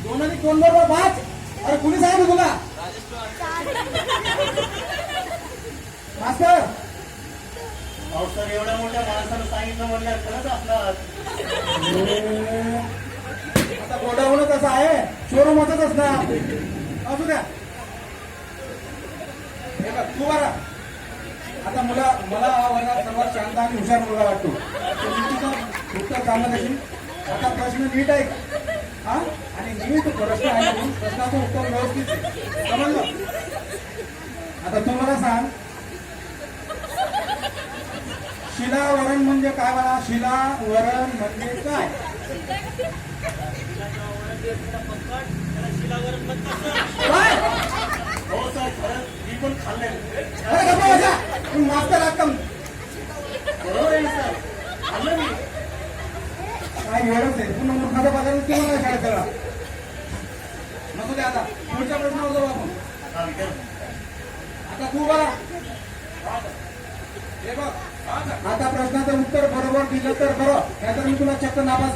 दोन आणि दोन बरोबर 5. अरे कुणी सांगितलं तुला मास्तर? सर एवढ्या मोठ्या माणसानं सांगितलं म्हणल्यावर खरंच असणार. आता गोडाऊनच असं आहे, शोरूमच असणार. असू द्या. हे बघ तू बरा आता मला वर्गात सर्वात शांत आणि हुशार मुलगा वाटतो. उत्तर चांगलं देशील. आता प्रश्न नीट आहे का? हा आणि नीट प्रश्न आहे म्हणून प्रश्नाचं उत्तर व्यवस्थित आहे. समजलं? आता तू मला सांग, शिलावरण म्हणजे काय? मला शिलावरण म्हणजे काय? काय? हो सर खरंच मी पण खाल्लंय. अरे गप्पा बसा. तू मास्तर रक्कम बरोबर आहे सर, खाल्लं मी. काय वेळच आहे. पुन्हा मूर्खाचा बाजार केव्हा नाही शाळेत सगळा. नको दे. आता पुढच्या प्रश्नावर जाऊ आपण. हा विचार. आता तू बघा. हे बघ आता प्रश्नाचं उत्तर बरोबर दिलं तर बरं, नाहीतर मी तुला चक्क नापास